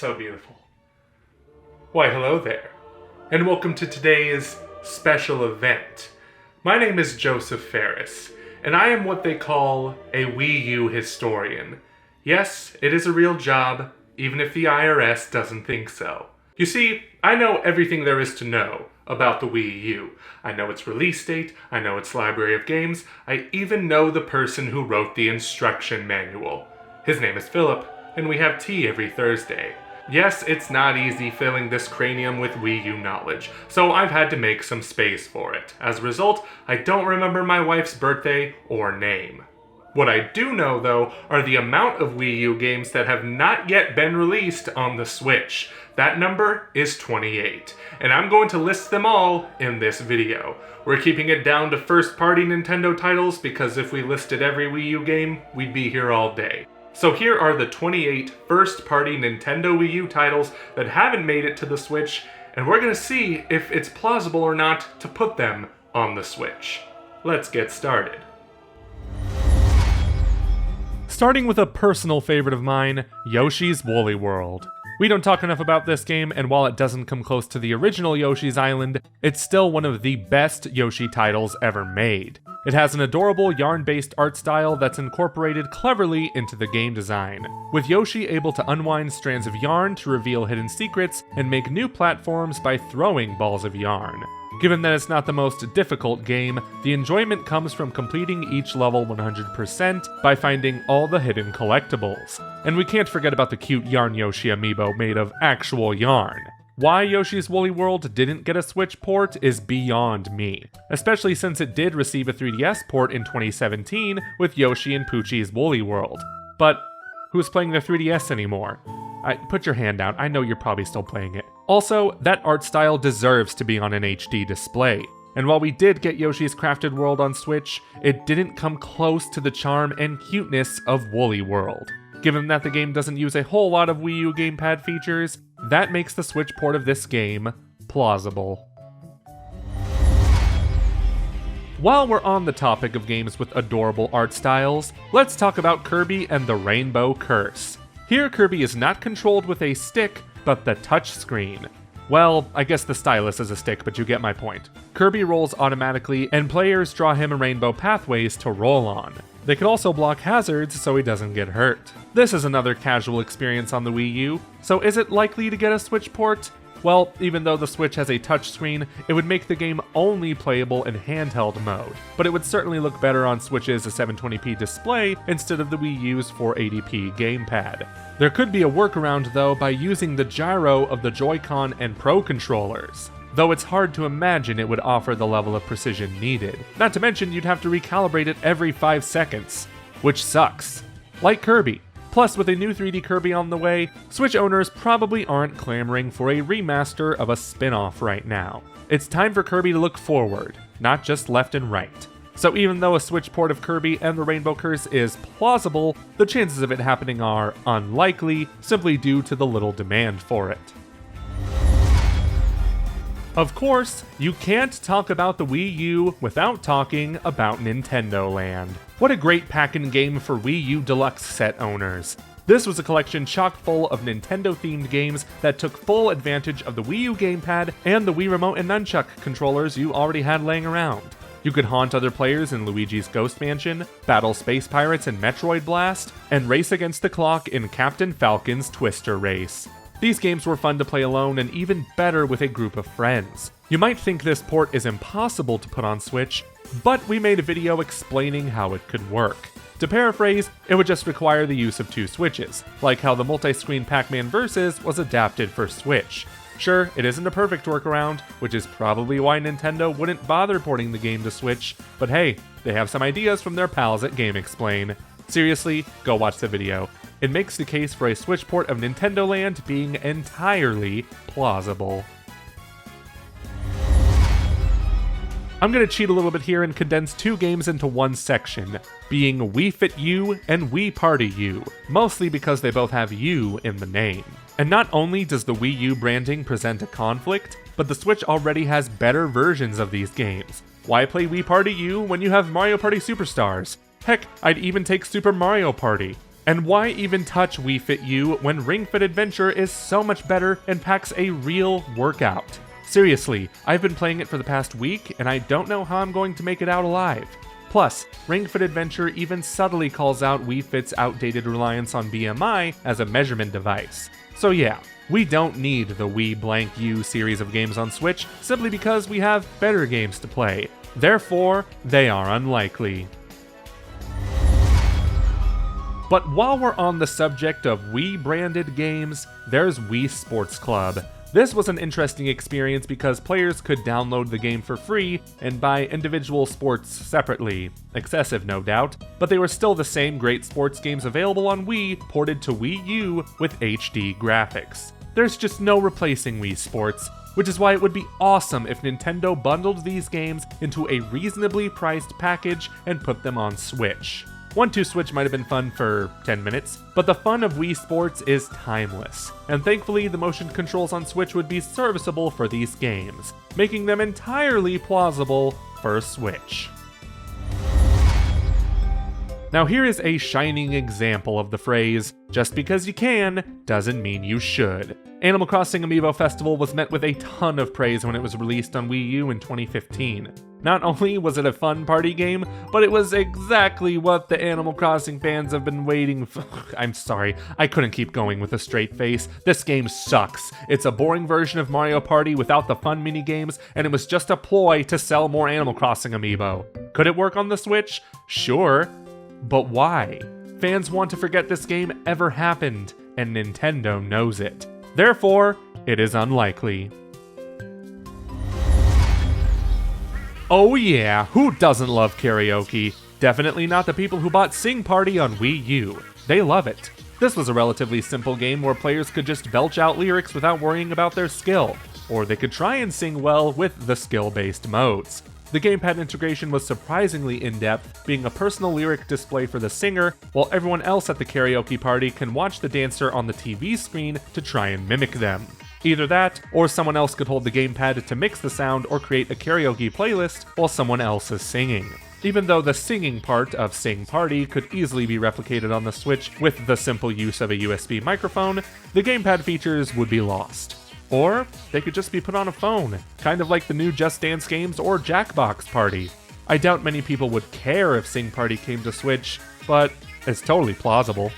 So beautiful. Why, hello there, and welcome to today's special event. My name is Joseph Ferris, and I am what they call a Wii U historian. Yes, it is a real job, even if the IRS doesn't think so. You see, I know everything there is to know about the Wii U. I know its release date, I know its library of games, I even know the person who wrote the instruction manual. His name is Philip, and we have tea every Thursday. Yes, it's not easy filling this cranium with Wii U knowledge, so I've had to make some space for it. As a result, I don't remember my wife's birthday or name. What I do know, though, are the amount of Wii U games that have not yet been released on the Switch. That number is 28, and I'm going to list them all in this video. We're keeping it down to first-party Nintendo titles because if we listed every Wii U game, we'd be here all day. So here are the 28 first-party Nintendo Wii U titles that haven't made it to the Switch, and we're gonna see if it's plausible or not to put them on the Switch. Let's get started. Starting with a personal favorite of mine, Yoshi's Woolly World. We don't talk enough about this game, and while it doesn't come close to the original Yoshi's Island, it's still one of the best Yoshi titles ever made. It has an adorable yarn-based art style that's incorporated cleverly into the game design, with Yoshi able to unwind strands of yarn to reveal hidden secrets and make new platforms by throwing balls of yarn. Given that it's not the most difficult game, the enjoyment comes from completing each level 100% by finding all the hidden collectibles. And we can't forget about the cute Yarn Yoshi amiibo made of actual yarn. Why Yoshi's Woolly World didn't get a Switch port is beyond me, especially since it did receive a 3DS port in 2017 with Yoshi and Poochie's Woolly World. But who's playing the 3DS anymore? Put your hand out, I know you're probably still playing it. Also, that art style deserves to be on an HD display. And while we did get Yoshi's Crafted World on Switch, it didn't come close to the charm and cuteness of Woolly World. Given that the game doesn't use a whole lot of Wii U gamepad features, that makes the Switch port of this game plausible. While we're on the topic of games with adorable art styles, let's talk about Kirby and the Rainbow Curse. Here, Kirby is not controlled with a stick, but the touchscreen. Well, I guess the stylus is a stick, but you get my point. Kirby rolls automatically, and players draw him rainbow pathways to roll on. They can also block hazards so he doesn't get hurt. This is another casual experience on the Wii U, so is it likely to get a Switch port? Well, even though the Switch has a touchscreen, it would make the game only playable in handheld mode, but it would certainly look better on Switch's 720p display instead of the Wii U's 480p gamepad. There could be a workaround though by using the gyro of the Joy-Con and Pro controllers, though it's hard to imagine it would offer the level of precision needed. Not to mention you'd have to recalibrate it every 5 seconds, which sucks. Like Kirby. Plus, with a new 3D Kirby on the way, Switch owners probably aren't clamoring for a remaster of a spin-off right now. It's time for Kirby to look forward, not just left and right. So even though a Switch port of Kirby and the Rainbow Curse is plausible, the chances of it happening are unlikely, simply due to the little demand for it. Of course, you can't talk about the Wii U without talking about Nintendo Land. What a great pack-in game for Wii U Deluxe set owners. This was a collection chock full of Nintendo-themed games that took full advantage of the Wii U gamepad and the Wii Remote and Nunchuck controllers you already had laying around. You could haunt other players in Luigi's Ghost Mansion, battle space pirates in Metroid Blast, and race against the clock in Captain Falcon's Twister Race. These games were fun to play alone and even better with a group of friends. You might think this port is impossible to put on Switch, but we made a video explaining how it could work. To paraphrase, it would just require the use of 2 Switches, like how the multi-screen Pac-Man Vs. was adapted for Switch. Sure, it isn't a perfect workaround, which is probably why Nintendo wouldn't bother porting the game to Switch, but hey, they have some ideas from their pals at GameXplain. Seriously, go watch the video. It makes the case for a Switch port of Nintendo Land being entirely plausible. I'm gonna cheat a little bit here and condense 2 games into one section, being Wii Fit U and Wii Party U, mostly because they both have U in the name. And not only does the Wii U branding present a conflict, but the Switch already has better versions of these games. Why play Wii Party U when you have Mario Party Superstars? Heck, I'd even take Super Mario Party. And why even touch Wii Fit U when Ring Fit Adventure is so much better and packs a real workout? Seriously, I've been playing it for the past week, and I don't know how I'm going to make it out alive. Plus, Ring Fit Adventure even subtly calls out Wii Fit's outdated reliance on BMI as a measurement device. So yeah, we don't need the Wii blank U series of games on Switch simply because we have better games to play. Therefore, they are unlikely. But while we're on the subject of Wii-branded games, there's Wii Sports Club. This was an interesting experience because players could download the game for free and buy individual sports separately. Excessive, no doubt, but they were still the same great sports games available on Wii ported to Wii U with HD graphics. There's just no replacing Wii Sports, which is why it would be awesome if Nintendo bundled these games into a reasonably priced package and put them on Switch. 1-2-Switch might have been fun for 10 minutes, but the fun of Wii Sports is timeless, and thankfully the motion controls on Switch would be serviceable for these games, making them entirely plausible for Switch. Now here is a shining example of the phrase, "just because you can, doesn't mean you should." Animal Crossing Amiibo Festival was met with a ton of praise when it was released on Wii U in 2015. Not only was it a fun party game, but it was exactly what the Animal Crossing fans have been waiting for. I'm sorry, I couldn't keep going with a straight face. This game sucks. It's a boring version of Mario Party without the fun minigames, and it was just a ploy to sell more Animal Crossing Amiibo. Could it work on the Switch? Sure. But why? Fans want to forget this game ever happened, and Nintendo knows it. Therefore, it is unlikely. Oh yeah, who doesn't love karaoke? Definitely not the people who bought Sing Party on Wii U. They love it. This was a relatively simple game where players could just belch out lyrics without worrying about their skill, or they could try and sing well with the skill-based modes. The gamepad integration was surprisingly in-depth, being a personal lyric display for the singer, while everyone else at the karaoke party can watch the dancer on the TV screen to try and mimic them. Either that, or someone else could hold the gamepad to mix the sound or create a karaoke playlist while someone else is singing. Even though the singing part of Sing Party could easily be replicated on the Switch with the simple use of a USB microphone, the gamepad features would be lost. Or they could just be put on a phone, kind of like the new Just Dance games or Jackbox Party. I doubt many people would care if Sing Party came to Switch, but it's totally plausible.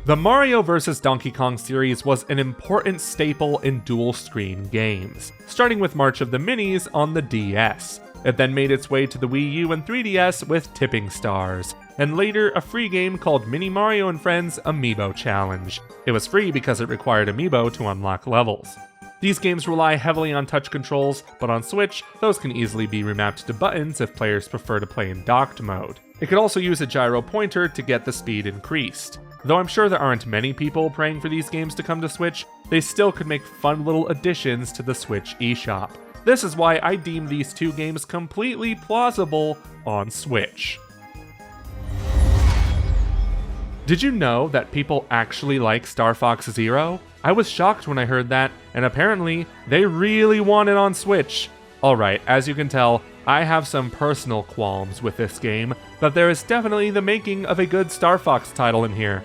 The Mario vs. Donkey Kong series was an important staple in dual-screen games, starting with March of the Minis on the DS. It then made its way to the Wii U and 3DS with Tipping Stars, and later a free game called Mini Mario & Friends Amiibo Challenge. It was free because it required Amiibo to unlock levels. These games rely heavily on touch controls, but on Switch, those can easily be remapped to buttons if players prefer to play in docked mode. It could also use a gyro pointer to get the speed increased. Though I'm sure there aren't many people praying for these games to come to Switch, they still could make fun little additions to the Switch eShop. This is why I deem these two games completely plausible on Switch. Did you know that people actually like Star Fox Zero? I was shocked when I heard that, and apparently, they really want it on Switch. Alright, as you can tell, I have some personal qualms with this game, but there is definitely the making of a good Star Fox title in here.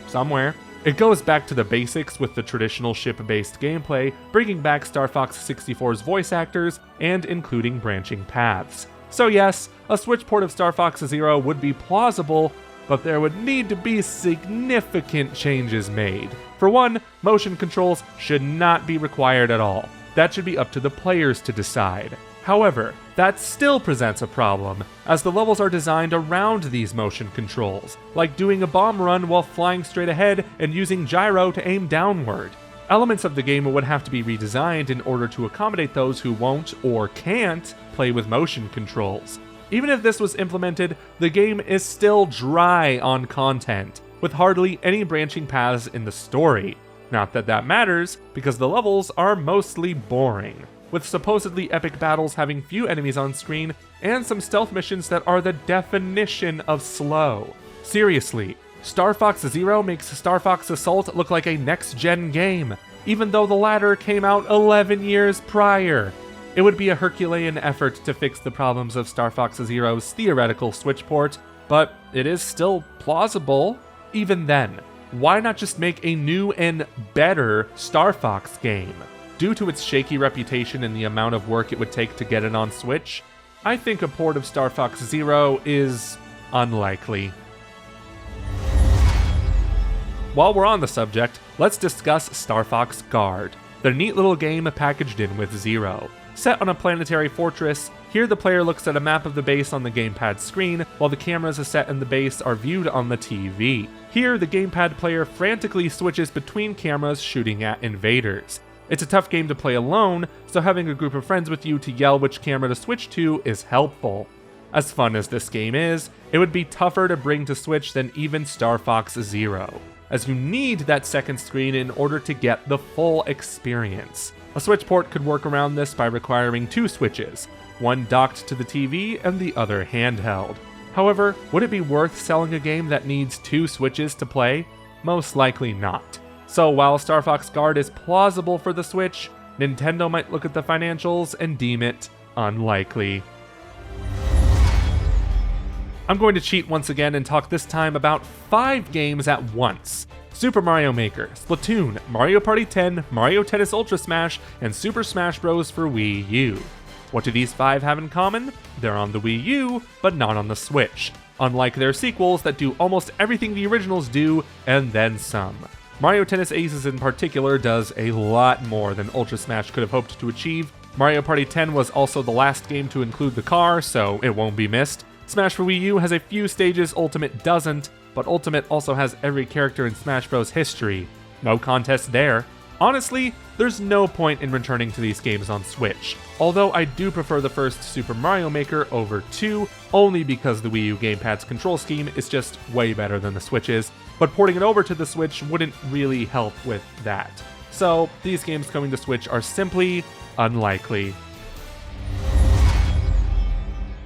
Somewhere. It goes back to the basics with the traditional ship-based gameplay, bringing back Star Fox 64's voice actors, and including branching paths. So yes, a Switch port of Star Fox Zero would be plausible, but there would need to be significant changes made. For one, motion controls should not be required at all. That should be up to the players to decide. However, that still presents a problem, as the levels are designed around these motion controls, like doing a bomb run while flying straight ahead and using gyro to aim downward. Elements of the game would have to be redesigned in order to accommodate those who won't or can't play with motion controls. Even if this was implemented, the game is still dry on content, with hardly any branching paths in the story. Not that that matters, because the levels are mostly boring, with supposedly epic battles having few enemies on screen, and some stealth missions that are the definition of slow. Seriously, Star Fox Zero makes Star Fox Assault look like a next-gen game, even though the latter came out 11 years prior. It would be a Herculean effort to fix the problems of Star Fox Zero's theoretical Switch port, but it is still plausible. Even then, why not just make a new and better Star Fox game? Due to its shaky reputation and the amount of work it would take to get it on Switch, I think a port of Star Fox Zero is unlikely. While we're on the subject, let's discuss Star Fox Guard, the neat little game packaged in with Zero. Set on a planetary fortress, here the player looks at a map of the base on the gamepad screen, while the cameras set in the base are viewed on the TV. Here, the gamepad player frantically switches between cameras shooting at invaders. It's a tough game to play alone, so having a group of friends with you to yell which camera to switch to is helpful. As fun as this game is, it would be tougher to bring to Switch than even Star Fox Zero, as you need that second screen in order to get the full experience. A Switch port could work around this by requiring two switches, one docked to the TV and the other handheld. However, would it be worth selling a game that needs two switches to play? Most likely not. So while Star Fox Guard is plausible for the Switch, Nintendo might look at the financials and deem it unlikely. I'm going to cheat once again and talk this time about 5 games at once. Super Mario Maker, Splatoon, Mario Party 10, Mario Tennis Ultra Smash, and Super Smash Bros. For Wii U. What do these 5 have in common? They're on the Wii U, but not on the Switch, unlike their sequels that do almost everything the originals do, and then some. Mario Tennis Aces in particular does a lot more than Ultra Smash could have hoped to achieve. Mario Party 10 was also the last game to include the car, so it won't be missed. Smash for Wii U has a few stages Ultimate doesn't, but Ultimate also has every character in Smash Bros. History. No contest there. Honestly, there's no point in returning to these games on Switch, although I do prefer the first Super Mario Maker over 2, only because the Wii U gamepad's control scheme is just way better than the Switch's, but porting it over to the Switch wouldn't really help with that. So, these games coming to Switch are simply unlikely.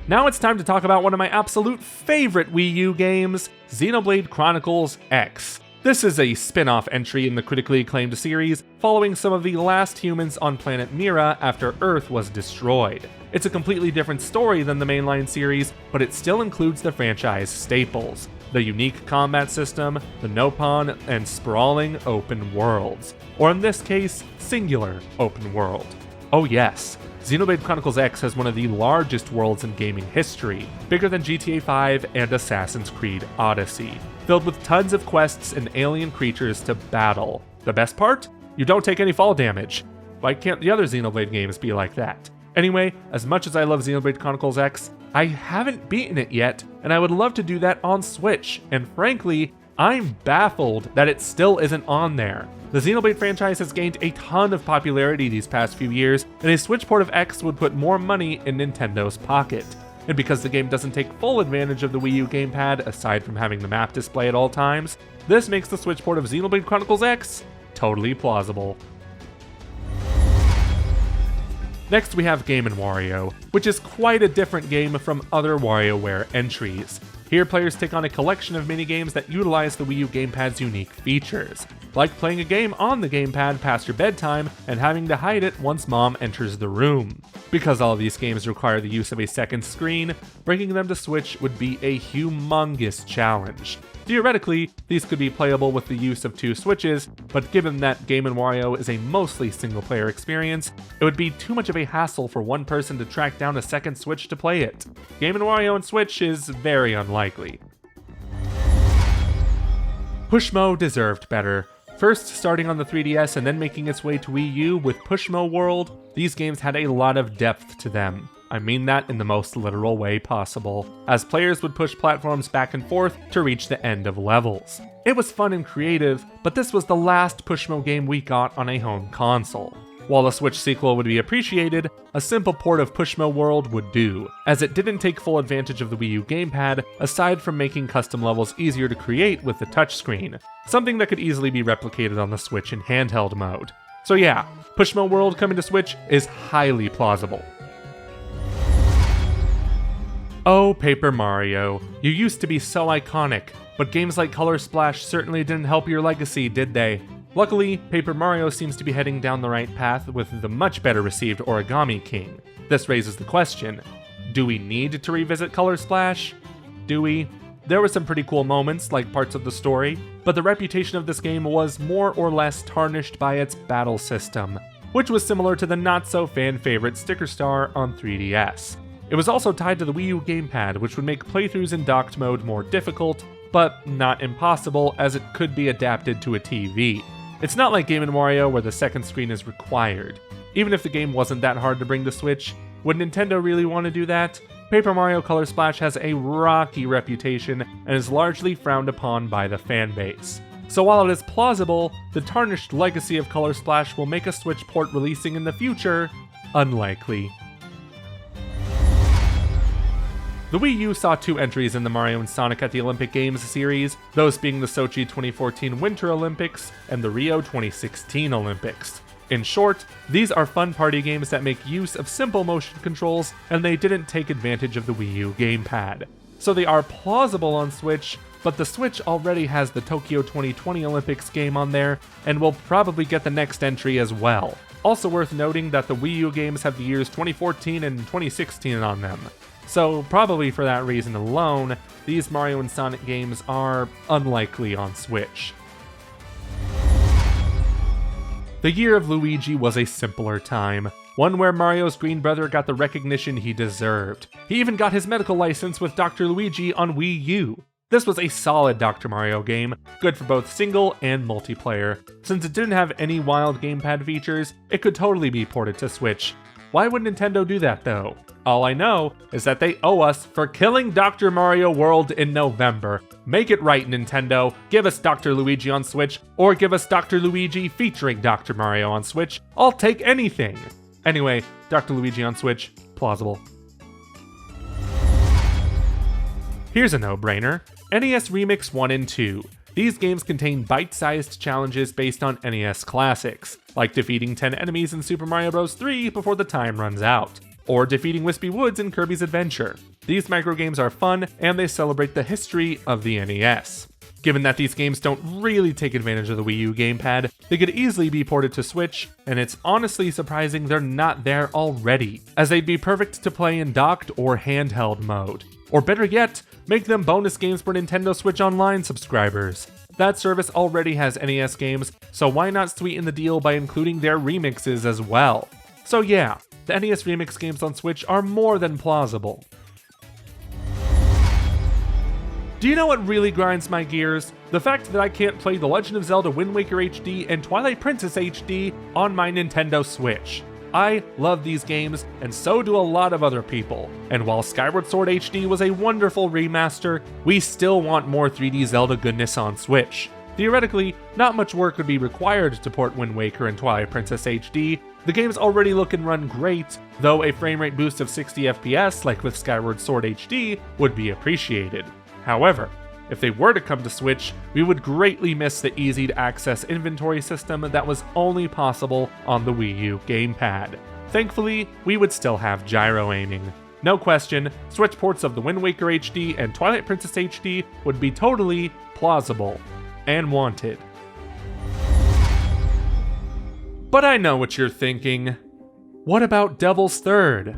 Now it's time to talk about one of my absolute favorite Wii U games, Xenoblade Chronicles X. This is a spin-off entry in the critically acclaimed series, following some of the last humans on planet Mira after Earth was destroyed. It's a completely different story than the mainline series, but it still includes the franchise staples: the unique combat system, the Nopon, and sprawling open worlds. Or in this case, singular open world. Oh yes, Xenoblade Chronicles X has one of the largest worlds in gaming history, bigger than GTA 5 and Assassin's Creed Odyssey, filled with tons of quests and alien creatures to battle. The best part? You don't take any fall damage. Why can't the other Xenoblade games be like that? Anyway, as much as I love Xenoblade Chronicles X, I haven't beaten it yet, and I would love to do that on Switch, and frankly, I'm baffled that it still isn't on there. The Xenoblade franchise has gained a ton of popularity these past few years, and a Switch port of X would put more money in Nintendo's pocket. And because the game doesn't take full advantage of the Wii U gamepad, aside from having the map display at all times, this makes the Switch port of Xenoblade Chronicles X totally plausible. Next we have Game & Wario, which is quite a different game from other WarioWare entries. Here players take on a collection of minigames that utilize the Wii U gamepad's unique features, like playing a game on the gamepad past your bedtime and having to hide it once mom enters the room. Because all of these games require the use of a second screen, bringing them to Switch would be a humongous challenge. Theoretically, these could be playable with the use of 2 switches, but given that Game & Wario is a mostly single-player experience, it would be too much of a hassle for one person to track down a second Switch to play it. Game & Wario on Switch is very unlikely. Pushmo deserved better. First starting on the 3DS and then making its way to Wii U with Pushmo World, these games had a lot of depth to them. I mean that in the most literal way possible, as players would push platforms back and forth to reach the end of levels. It was fun and creative, but this was the last Pushmo game we got on a home console. While a Switch sequel would be appreciated, a simple port of Pushmo World would do, as it didn't take full advantage of the Wii U gamepad, aside from making custom levels easier to create with the touchscreen, something that could easily be replicated on the Switch in handheld mode. So yeah, Pushmo World coming to Switch is highly plausible. Oh, Paper Mario, you used to be so iconic, but games like Color Splash certainly didn't help your legacy, did they? Luckily, Paper Mario seems to be heading down the right path with the much better received Origami King. This raises the question, do we need to revisit Color Splash? Do we? There were some pretty cool moments, like parts of the story, but the reputation of this game was more or less tarnished by its battle system, which was similar to the not-so-fan-favorite Sticker Star on 3DS. It was also tied to the Wii U gamepad, which would make playthroughs in docked mode more difficult, but not impossible, as it could be adapted to a TV. It's not like Game & Wario where the second screen is required. Even if the game wasn't that hard to bring to Switch, would Nintendo really want to do that? Paper Mario Color Splash has a rocky reputation and is largely frowned upon by the fanbase. So while it is plausible, the tarnished legacy of Color Splash will make a Switch port releasing in the future unlikely. The Wii U saw 2 entries in the Mario and Sonic at the Olympic Games series, those being the Sochi 2014 Winter Olympics and the Rio 2016 Olympics. In short, these are fun party games that make use of simple motion controls, and they didn't take advantage of the Wii U gamepad. So they are plausible on Switch, but the Switch already has the Tokyo 2020 Olympics game on there, and will probably get the next entry as well. Also worth noting that the Wii U games have the years 2014 and 2016 on them. So probably for that reason alone, these Mario and Sonic games are unlikely on Switch. The year of Luigi was a simpler time, one where Mario's green brother got the recognition he deserved. He even got his medical license with Dr. Luigi on Wii U. This was a solid Dr. Mario game, good for both single and multiplayer. Since it didn't have any wild gamepad features, it could totally be ported to Switch. Why would Nintendo do that though? All I know is that they owe us for killing Dr. Mario World in November. Make it right, Nintendo. Give us Dr. Luigi on Switch, or give us Dr. Luigi featuring Dr. Mario on Switch. I'll take anything. Anyway, Dr. Luigi on Switch, plausible. Here's a no-brainer. NES Remix 1 and 2. These games contain bite-sized challenges based on NES classics, like defeating 10 enemies in Super Mario Bros. 3 before the time runs out, or defeating Wispy Woods in Kirby's Adventure. These microgames are fun, and they celebrate the history of the NES. Given that these games don't really take advantage of the Wii U gamepad, they could easily be ported to Switch, and it's honestly surprising they're not there already, as they'd be perfect to play in docked or handheld mode. Or better yet, make them bonus games for Nintendo Switch Online subscribers. That service already has NES games, so why not sweeten the deal by including their remixes as well? So yeah, the NES Remix games on Switch are more than plausible. Do you know what really grinds my gears? The fact that I can't play The Legend of Zelda Wind Waker HD and Twilight Princess HD on my Nintendo Switch. I love these games, and so do a lot of other people. And while Skyward Sword HD was a wonderful remaster, we still want more 3D Zelda goodness on Switch. Theoretically, not much work would be required to port Wind Waker and Twilight Princess HD. The games already look and run great, though a frame rate boost of 60 FPS like with Skyward Sword HD would be appreciated. However, if they were to come to Switch, we would greatly miss the easy-to-access inventory system that was only possible on the Wii U gamepad. Thankfully, we would still have gyro aiming. No question, Switch ports of the Wind Waker HD and Twilight Princess HD would be totally plausible and wanted. But I know what you're thinking. What about Devil's Third?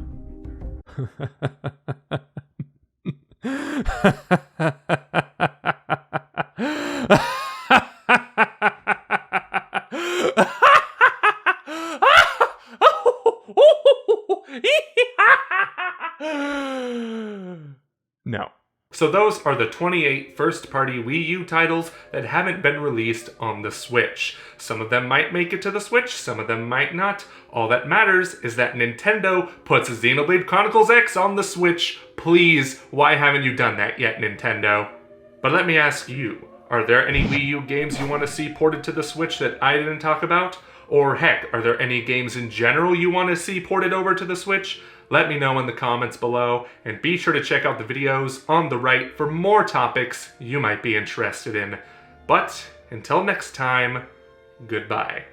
No. So those are the 28 first-party Wii U titles that haven't been released on the Switch. Some of them might make it to the Switch, some of them might not. All that matters is that Nintendo puts Xenoblade Chronicles X on the Switch. Please, why haven't you done that yet, Nintendo? But let me ask you, are there any Wii U games you want to see ported to the Switch that I didn't talk about? Or heck, are there any games in general you want to see ported over to the Switch? Let me know in the comments below, and be sure to check out the videos on the right for more topics you might be interested in. But until next time, goodbye.